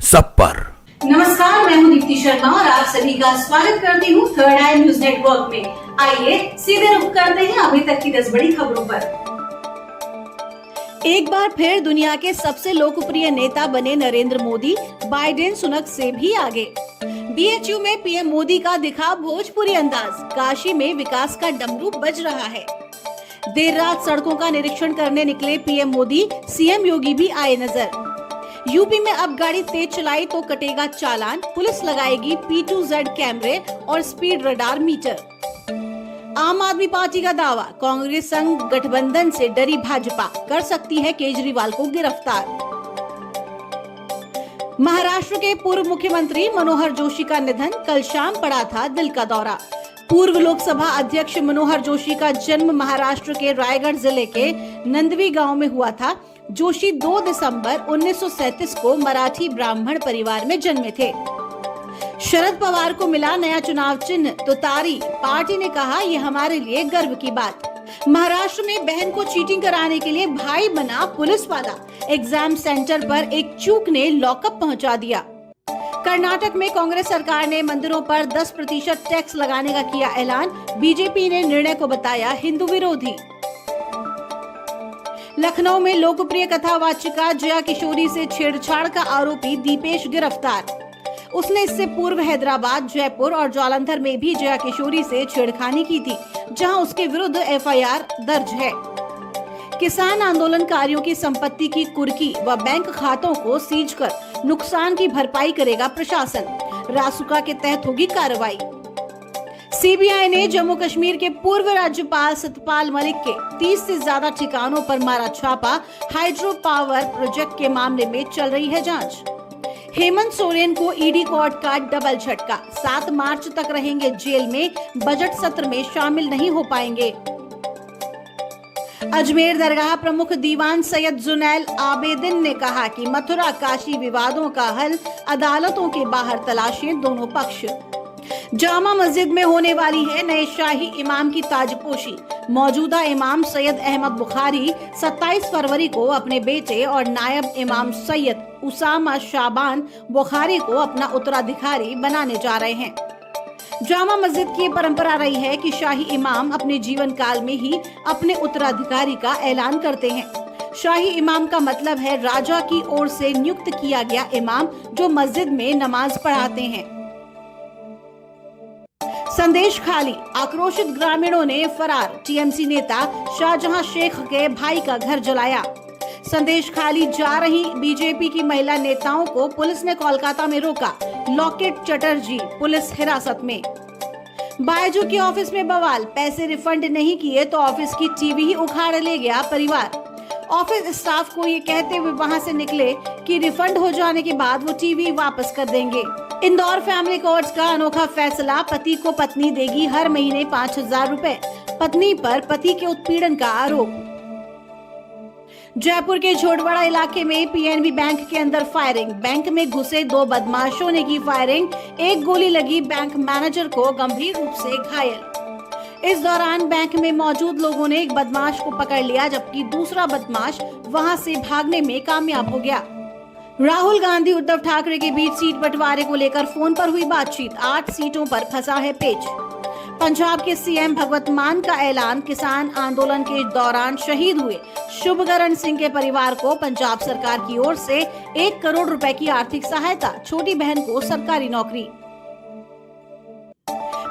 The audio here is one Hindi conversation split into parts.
सब पर। नमस्कार, मैं हूं दीप्ति शर्मा और आप सभी का स्वागत करती हूं थर्ड आई न्यूज नेटवर्क में। आइए सीधे रुख करते हैं अभी तक की 10 बड़ी खबरों पर। एक बार फिर दुनिया के सबसे लोकप्रिय नेता बने नरेंद्र मोदी बाइडेन सुनक से भी आगे। बीएचयू में पीएम मोदी का दिखा भोजपुरी अंदाज, काशी में विकास का डमरू बज रहा है। देर रात सड़कों का निरीक्षण करने निकले पीएम मोदी, सीएम योगी भी आए नजर। यूपी में अब गाड़ी तेज चलाई तो कटेगा चालान, पुलिस लगाएगी P2Z कैमरे और स्पीड रडार मीटर। आम आदमी पार्टी का दावा, कांग्रेस संग गठबंधन से डरी भाजपा कर सकती है केजरीवाल को गिरफ्तार। महाराष्ट्र के पूर्व मुख्यमंत्री मनोहर जोशी का निधन, कल शाम पड़ा था दिल का दौरा। पूर्व लोकसभा अध्यक्ष मनोहर जोशी का जन्म महाराष्ट्र के रायगढ़ जिले के नंदवी गांव में हुआ था। जोशी 2 दिसंबर 1937 को मराठी ब्राह्मण परिवार में जन्मे थे। शरद पवार को मिला नया चुनाव चिन्ह तुतारी, पार्टी ने कहा ये हमारे लिए गर्व की बात। महाराष्ट्र में बहन को चीटिंग कराने के लिए भाई बना पुलिस वाला, एग्जाम सेंटर पर एक चूक ने लॉकअप पहुंचा दिया। कर्नाटक में कांग्रेस सरकार ने मंदिरों पर 10% टैक्स लगाने का किया ऐलान, बीजेपी ने निर्णय को बताया हिंदू विरोधी। लखनऊ में लोकप्रिय कथावाचिका जया किशोरी से छेड़छाड़ का आरोपी दीपेश गिरफ्तार। उसने इससे पूर्व हैदराबाद, जयपुर और जालंधर में भी जया किशोरी से छेड़खानी की थी, जहां उसके विरुद्ध एफआईआर दर्ज है। किसान आंदोलनकारियों की संपत्ति की कुर्की व बैंक खातों को सीज कर नुकसान की भरपाई करेगा प्रशासन, रासुका के तहत होगी कार्रवाई। सीबीआई ने जम्मू कश्मीर के पूर्व राज्यपाल सत्यपाल मलिक के 30 से ज्यादा ठिकानों पर मारा छापा, हाइड्रो पावर प्रोजेक्ट के मामले में चल रही है जांच। हेमंत सोरेन को ईडी कोर्ट का डबल झटका, 7 मार्च तक रहेंगे जेल में, बजट सत्र में शामिल नहीं हो पाएंगे। अजमेर दरगाह प्रमुख दीवान सैयद जुनैल आबेदिन ने कहा कि मथुरा काशी विवादों का हल अदालतों के बाहर तलाशें दोनों पक्ष। जामा मस्जिद में होने वाली है नए शाही इमाम की ताजपोशी। मौजूदा इमाम सैयद अहमद बुखारी 27 फरवरी को अपने बेटे और नायब इमाम सैयद उसामा शाबान बुखारी को अपना उत्तराधिकारी बनाने जा रहे हैं। जामा मस्जिद की परंपरा रही है कि शाही इमाम अपने जीवन काल में ही अपने उत्तराधिकारी का ऐलान करते हैं। शाही इमाम का मतलब है राजा की ओर से नियुक्त किया गया इमाम जो मस्जिद में नमाज पढ़ाते हैं। संदेश खाली, आक्रोशित ग्रामीणों ने फरार टीएमसी नेता शाहजहां शेख के भाई का घर जलाया। संदेश खाली जा रही बीजेपी की महिला नेताओं को पुलिस ने कोलकाता में रोका, लॉकेट चटर्जी पुलिस हिरासत में। बायजू के ऑफिस में बवाल, पैसे रिफंड नहीं किए तो ऑफिस की टीवी ही उखाड़ ले गया परिवार। ऑफिस स्टाफ को ये कहते हुए वहां से निकले कि रिफंड हो जाने के बाद वो टीवी वापस कर देंगे। इंदौर फैमिली कोर्ट का अनोखा फैसला, पति को पत्नी देगी हर महीने 5,000 रुपए, पत्नी पर पति के उत्पीड़न का आरोप। जयपुर के झोटवाड़ा इलाके में पीएनबी बैंक के अंदर फायरिंग, बैंक में घुसे 2 बदमाशों ने की फायरिंग, एक गोली लगी बैंक मैनेजर को गंभीर रूप से घायल। इस दौरान बैंक में मौजूद लोगों ने एक बदमाश को पकड़ लिया, जबकि दूसरा बदमाश वहां से भागने में कामयाब हो गया। राहुल गांधी उद्धव ठाकरे के बीच सीट बंटवारे को लेकर फोन पर हुई बातचीत, 8 सीटों पर फंसा है पेच। पंजाब के सीएम भगवंत मान का ऐलान, किसान आंदोलन के दौरान शहीद हुए शुभकरण सिंह के परिवार को पंजाब सरकार की ओर से 1 करोड़ रुपए की आर्थिक सहायता, छोटी बहन को सरकारी नौकरी।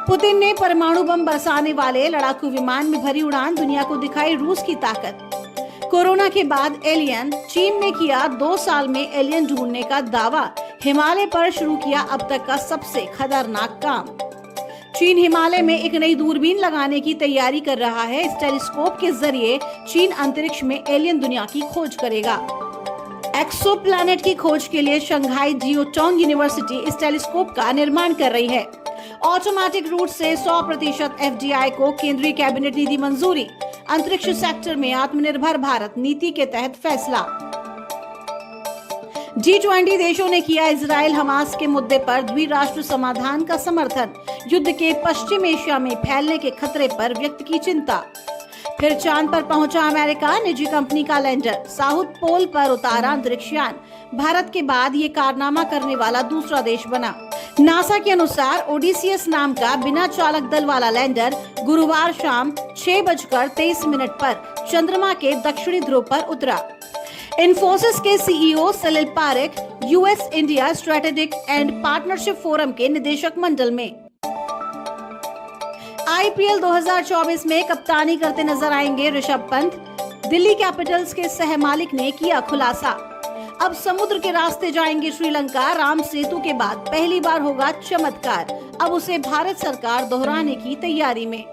पुतिन ने परमाणु बम बरसाने वाले लड़ाकू विमान में भरी उड़ान, दुनिया को दिखाई रूस की ताकत। कोरोना के बाद एलियन, चीन ने किया 2 साल में एलियन ढूंढने का दावा, हिमालय पर शुरू किया अब तक का सबसे खतरनाक काम। चीन हिमालय में एक नई दूरबीन लगाने की तैयारी कर रहा है। इस टेलीस्कोप के जरिए चीन अंतरिक्ष में एलियन दुनिया की खोज करेगा। एक्सोप्लैनेट की खोज के लिए शंघाई जियोटोंग यूनिवर्सिटी इस टेलीस्कोप का निर्माण कर रही है। ऑटोमेटिक रूट से 100% एफडीआई को केंद्रीय कैबिनेट ने दी मंजूरी। अंतरिक्ष सेक्टर में आत्मनिर्भर भारत नीति के तहत फैसला। G20 देशों ने किया इजराइल हमास के मुद्दे पर द्विराष्ट्र समाधान का समर्थन। युद्ध के पश्चिम एशिया में फैलने के खतरे पर व्यक्त की चिंता। फिर चांद पर पहुंचा अमेरिका, निजी कंपनी का लैंडर, साउथ पोल पर उतारा अंतरिक्ष यान। भारत के बाद ये कारनामा करने वाला दूसरा देश बना। नासा के अनुसार ओडिसियस नाम का बिना चालक दल वाला लैंडर गुरुवार शाम 6:23 पर चंद्रमा के दक्षिणी ध्रुव पर उतरा। इन्फोसिस के CEO Salil Parekh US India strategic and partnership forum के निदेशक मंडल में। आईपीएल 2024 में कप्तानी करते नजर आएंगे ऋषभ पंत। दिल्ली कैपिटल्स के सह मालिक ने किया खुलासा। अब समुद्र के रास्ते जाएंगे श्रीलंका। राम सेतु के बाद पहली बार होगा चमत्कार। अब उसे भारत सरकार दोहराने की तैयारी में।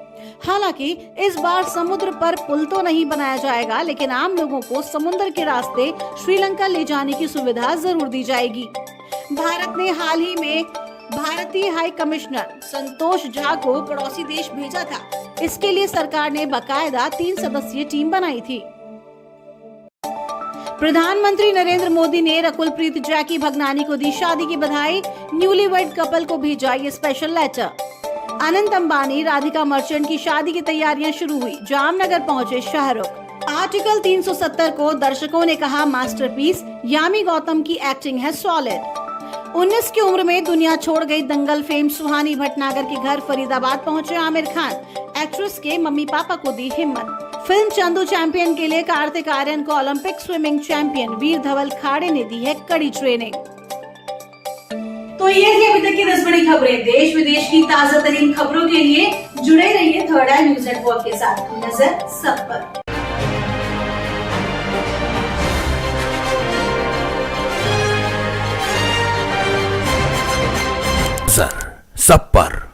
हालांकि इस बार समुद्र पर पुल तो नहीं बनाया जाएगा, लेकिन आम लोगों को समुद्र के रास्ते श्रीलंका ले जाने की सुविधा जरूर दी जाएगी। भारत ने हाल ही में भारतीय हाई कमिश्नर संतोष झा को पड़ोसी देश भेजा था। इसके लिए सरकार ने बाकायदा 3 सदस्यीय टीम बनाई थी। प्रधानमंत्री नरेंद्र मोदी ने रकुलप्रीत जैकी भगनानी को दी शादी की बधाई। न्यूलीवेड कपल को भेजा ये स्पेशल लेटर। अनंत अंबानी राधिका मर्चेंट की शादी की तैयारियां शुरू हुई। जामनगर पहुंचे शाहरुख। आर्टिकल 370 को दर्शकों ने कहा मास्टरपीस। यामी गौतम की एक्टिंग है सॉलिड। 19 की उम्र में दुनिया छोड़ गई दंगल फेम सुहानी भटनागर के घर फरीदाबाद पहुंचे आमिर खान। एक्ट्रेस के मम्मी पापा को दी हिम्मत। फिल्म चंदू चैंपियन के लिए कार्तिक आर्यन को ओलंपिक स्विमिंग चैंपियन वीर धवल खाड़े ने दी है कड़ी ट्रेनिंग। तो ये थी अभी तक की 10 बड़ी खबरें। देश विदेश की ताजा तरीन खबरों के लिए जुड़े रहिए थर्ड आई न्यूज नेटवर्क के साथ। नजर सब पर। सब पर।